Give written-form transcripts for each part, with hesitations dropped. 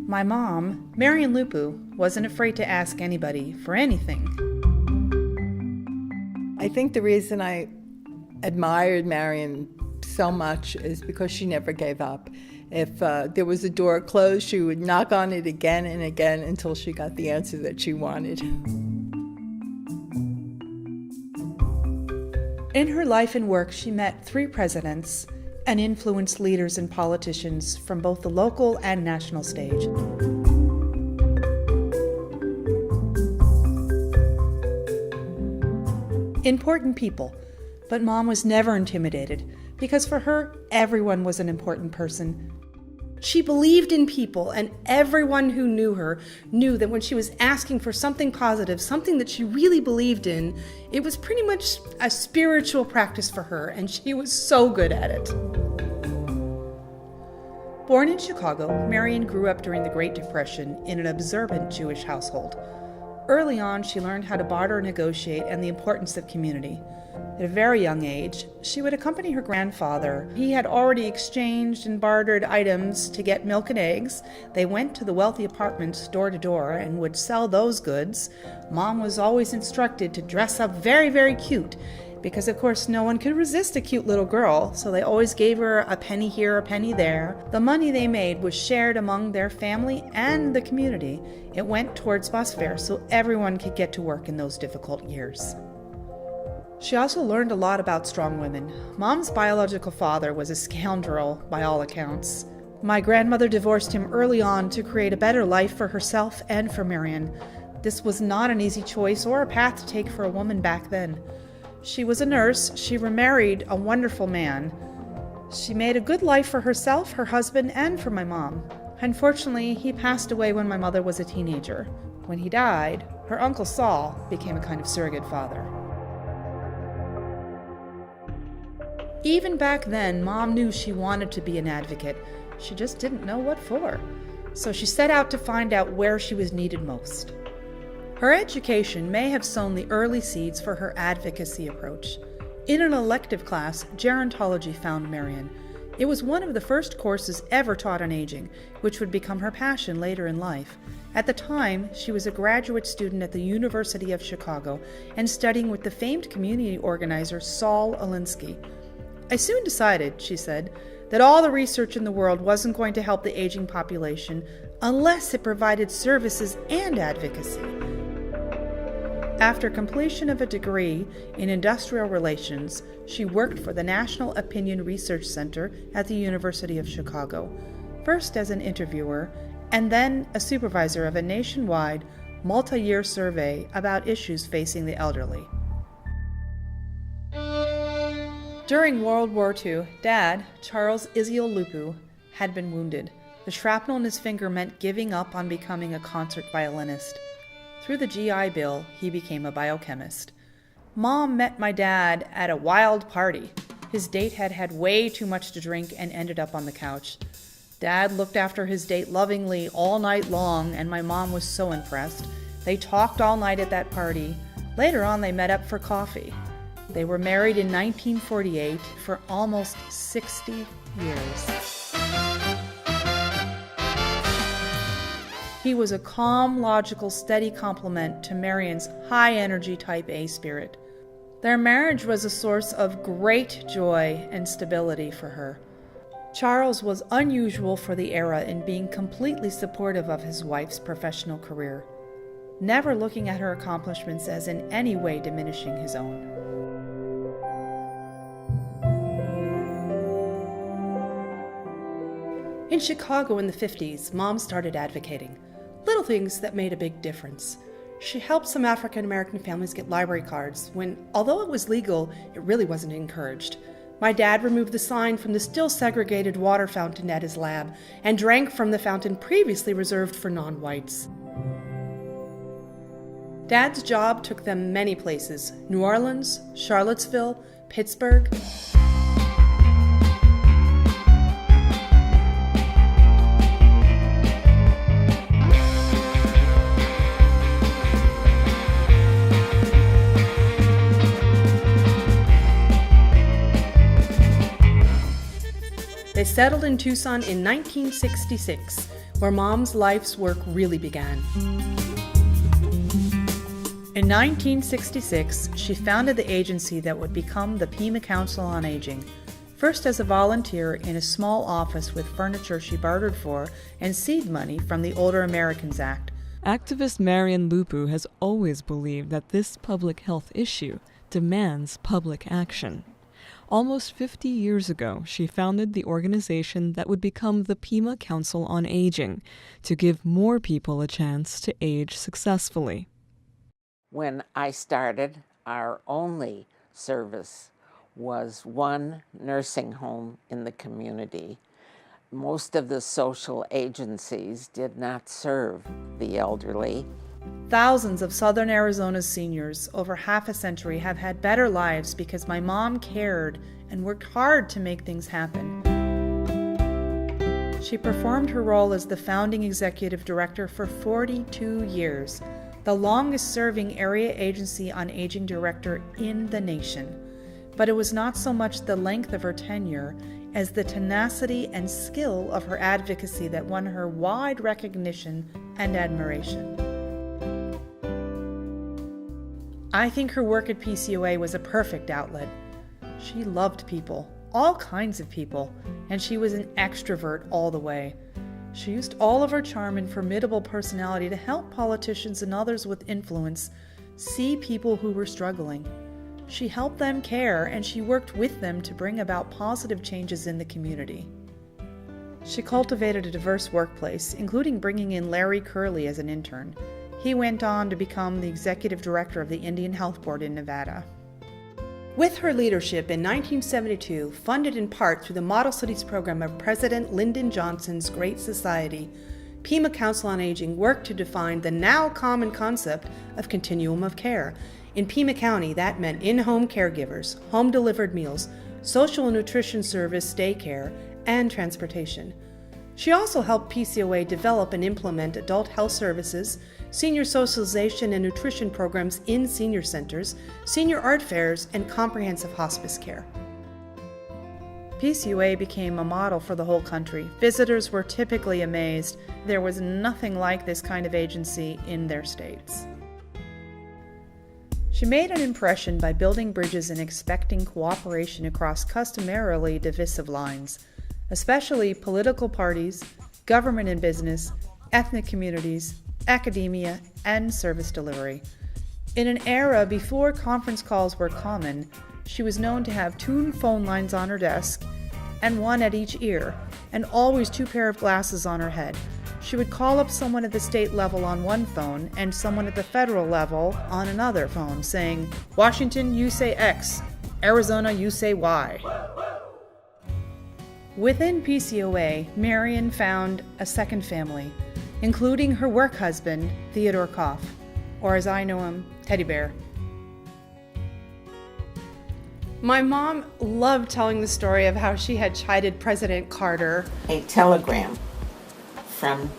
My mom, Marian Lupu, wasn't afraid to ask anybody for anything. I think the reason I admired Marian so much is because she never gave up. If there was a door closed, she would knock on it again and again until she got the answer that she wanted. In her life and work, she met 3 presidents and influenced leaders and politicians from both the local and national stage. Important people, but Mom was never intimidated because for her, everyone was an important person. She believed in people, and everyone who knew her knew that when she was asking for something positive, something that she really believed in, it was pretty much a spiritual practice for her, and she was so good at it. Born in Chicago, Marian grew up during the Great Depression in an observant Jewish household. Early on, she learned how to barter, negotiate, and the importance of community. At a very young age, she would accompany her grandfather. He had already exchanged and bartered items to get milk and eggs. They went to the wealthy apartments door to door and would sell those goods. Mom was always instructed to dress up very, very cute because, of course, no one could resist a cute little girl, so they always gave her a penny here, a penny there. The money they made was shared among their family and the community. It went towards bus fare so everyone could get to work in those difficult years. She also learned a lot about strong women. Mom's biological father was a scoundrel, by all accounts. My grandmother divorced him early on to create a better life for herself and for Marian. This was not an easy choice or a path to take for a woman back then. She was a nurse. She remarried a wonderful man. She made a good life for herself, her husband, and for my mom. Unfortunately, he passed away when my mother was a teenager. When he died, her Uncle Saul became a kind of surrogate father. Even back then, Mom knew she wanted to be an advocate. She just didn't know what for. So she set out to find out where she was needed most. Her education may have sown the early seeds for her advocacy approach. In an elective class, Gerontology found Marian. It was one of the first courses ever taught on aging, which would become her passion later in life. At the time, she was a graduate student at the University of Chicago and studying with the famed community organizer Saul Alinsky. I soon decided, she said, that all the research in the world wasn't going to help the aging population unless it provided services and advocacy. After completion of a degree in industrial relations, she worked for the National Opinion Research Center at the University of Chicago, first as an interviewer and then a supervisor of a nationwide, multi-year survey about issues facing the elderly. During World War II, Dad, Charles Israel Lupu, had been wounded. The shrapnel in his finger meant giving up on becoming a concert violinist. Through the GI Bill, he became a biochemist. Mom met my dad at a wild party. His date had had way too much to drink and ended up on the couch. Dad looked after his date lovingly all night long, and my mom was so impressed. They talked all night at that party. Later on, they met up for coffee. They were married in 1948 for almost 60 years. He was a calm, logical, steady complement to Marian's high-energy type A spirit. Their marriage was a source of great joy and stability for her. Charles was unusual for the era in being completely supportive of his wife's professional career, never looking at her accomplishments as in any way diminishing his own. In Chicago in the 50s, Mom started advocating. Little things that made a big difference. She helped some African American families get library cards when, although it was legal, it really wasn't encouraged. My dad removed the sign from the still segregated water fountain at his lab and drank from the fountain previously reserved for non-whites. Dad's job took them many places: New Orleans, Charlottesville, Pittsburgh. They settled in Tucson in 1966, where Mom's life's work really began. In 1966, she founded the agency that would become the Pima Council on Aging, first as a volunteer in a small office with furniture she bartered for and seed money from the Older Americans Act. Activist Marian Lupu has always believed that this public health issue demands public action. Almost 50 years ago, she founded the organization that would become the Pima Council on Aging to give more people a chance to age successfully. When I started, our only service was one nursing home in the community. Most of the social agencies did not serve the elderly. Thousands of Southern Arizona's seniors over half a century have had better lives because my mom cared and worked hard to make things happen. She performed her role as the founding executive director for 42 years, the longest-serving area agency on aging director in the nation. But it was not so much the length of her tenure as the tenacity and skill of her advocacy that won her wide recognition and admiration. I think her work at PCOA was a perfect outlet. She loved people, all kinds of people, and she was an extrovert all the way. She used all of her charm and formidable personality to help politicians and others with influence see people who were struggling. She helped them care, and she worked with them to bring about positive changes in the community. She cultivated a diverse workplace, including bringing in Larry Curley as an intern. He went on to become the executive director of the Indian Health Board in Nevada. With her leadership in 1972, funded in part through the Model Cities program of President Lyndon Johnson's Great Society, Pima Council on Aging worked to define the now common concept of continuum of care. In Pima County, that meant in-home caregivers, home-delivered meals, social and nutrition service, daycare, and transportation. She also helped PCOA develop and implement adult health services, senior socialization and nutrition programs in senior centers, senior art fairs, and comprehensive hospice care. PCOA became a model for the whole country. Visitors were typically amazed. There was nothing like this kind of agency in their states. She made an impression by building bridges and expecting cooperation across customarily divisive lines, especially political parties, government and business, ethnic communities, academia, and service delivery. In an era before conference calls were common, she was known to have 2 phone lines on her desk and 1 at each ear, and always 2 pair of glasses on her head. She would call up someone at the state level on one phone and someone at the federal level on another phone, saying, "Washington, you say X. Arizona, you say Y." Within PCOA, Marian found a second family, including her work husband, Theodore Koff, or as I know him, Teddy Bear. My mom loved telling the story of how she had chided President Carter. A telegram from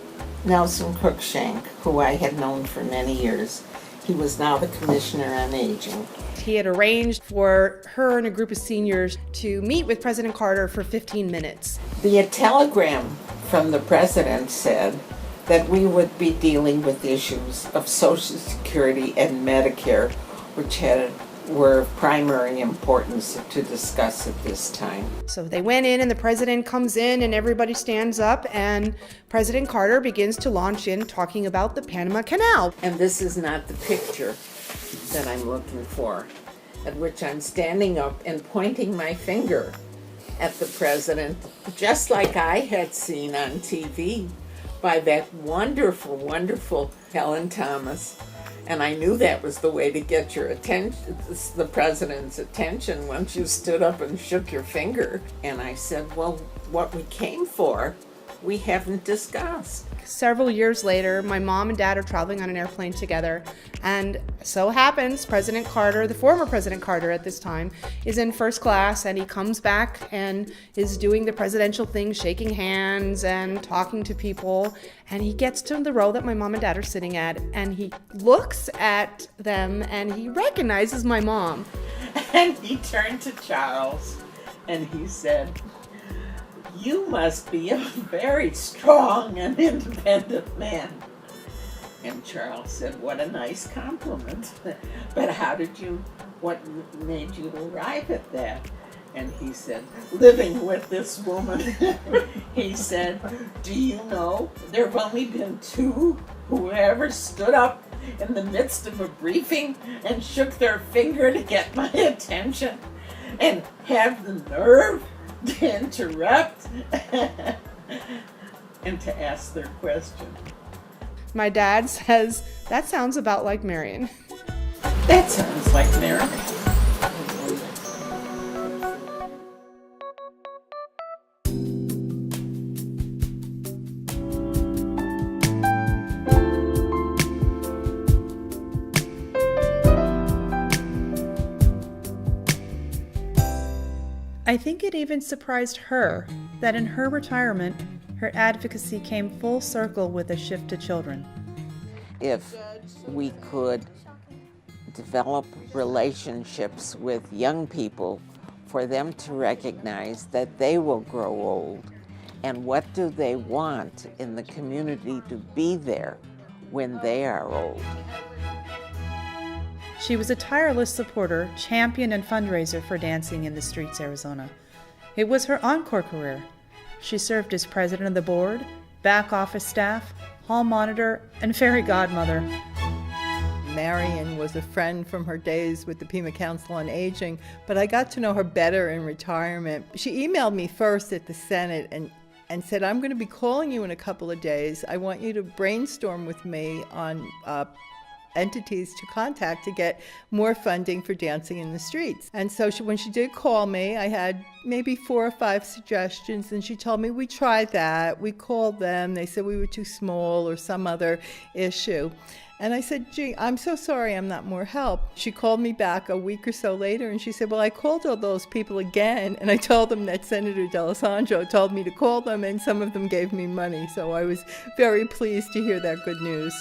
Nelson Cruikshank, who I had known for many years. He was now the Commissioner on Aging. He had arranged for her and a group of seniors to meet with President Carter for 15 minutes. The telegram from the President said that we would be dealing with issues of Social Security and Medicare, which were of primary importance to discuss at this time. So they went in, and the president comes in, and everybody stands up, and President Carter begins to launch in talking about the Panama Canal. And this is not the picture that I'm looking for, at which I'm standing up and pointing my finger at the president, just like I had seen on TV by that wonderful, wonderful Helen Thomas. And I knew that was the way to get your attention, the president's attention, once you stood up and shook your finger. And I said, well, what we came for, we haven't discussed. Several years later, my mom and dad are traveling on an airplane together, and so happens President Carter, the former President Carter at this time, is in first class, and he comes back and is doing the presidential thing, shaking hands and talking to people, and he gets to the row that my mom and dad are sitting at, and he looks at them and he recognizes my mom. And he turned to Charles and he said, "You must be a very strong and independent man." And Charles said, "What a nice compliment. But what made you arrive at that?" And he said, "Living with this woman." He said, "Do you know, there have only been two who ever stood up in the midst of a briefing and shook their finger to get my attention and have the nerve to interrupt and to ask their question." My dad says, that sounds about like Marian. That sounds like Marian. I think it even surprised her that in her retirement, her advocacy came full circle with a shift to children. If we could develop relationships with young people for them to recognize that they will grow old, and what do they want in the community to be there when they are old. She was a tireless supporter, champion, and fundraiser for Dancing in the Streets, Arizona. It was her encore career. She served as president of the board, back office staff, hall monitor, and fairy godmother. Marian was a friend from her days with the Pima Council on Aging, but I got to know her better in retirement. She emailed me first at the Senate and said, "I'm going to be calling you in a couple of days. I want you to brainstorm with me on entities to contact to get more funding for Dancing in the Streets." And so when she did call me, I had maybe 4 or 5 suggestions, and she told me, "We tried that, we called them, they said we were too small or some other issue." And I said, "Gee, I'm so sorry I'm not more help." She called me back a week or so later and she said, "Well, I called all those people again and I told them that Senator D'Alessandro told me to call them, and some of them gave me money." So I was very pleased to hear that good news.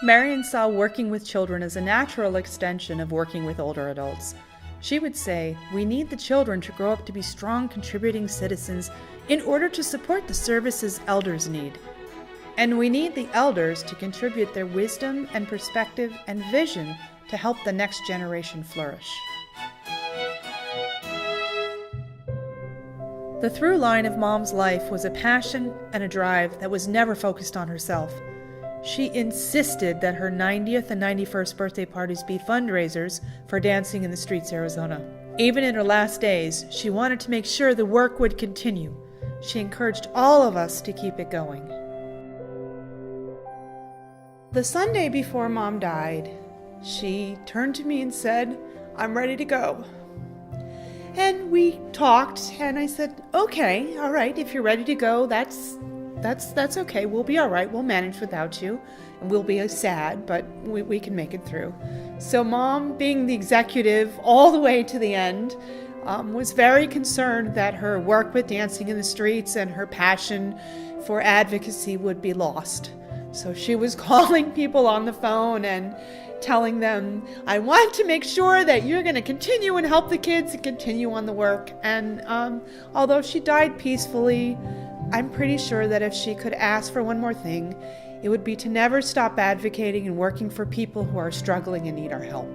Marian saw working with children as a natural extension of working with older adults. She would say, "We need the children to grow up to be strong, contributing citizens in order to support the services elders need. And we need the elders to contribute their wisdom and perspective and vision to help the next generation flourish." The through line of Mom's life was a passion and a drive that was never focused on herself. She insisted that her 90th and 91st birthday parties be fundraisers for Dancing in the Streets, Arizona. Even in her last days, she wanted to make sure the work would continue. She encouraged all of us to keep it going. The Sunday before Mom died, she turned to me and said, "I'm ready to go." And we talked, and I said, "Okay, all right, if you're ready to go, that's okay. We'll be all right. We'll manage without you. And we'll be sad, but we can make it through." So Mom, being the executive all the way to the end, was very concerned that her work with Dancing in the Streets and her passion for advocacy would be lost. So she was calling people on the phone and telling them, "I want to make sure that you're going to continue and help the kids and continue on the work." And although she died peacefully, I'm pretty sure that if she could ask for one more thing, it would be to never stop advocating and working for people who are struggling and need our help.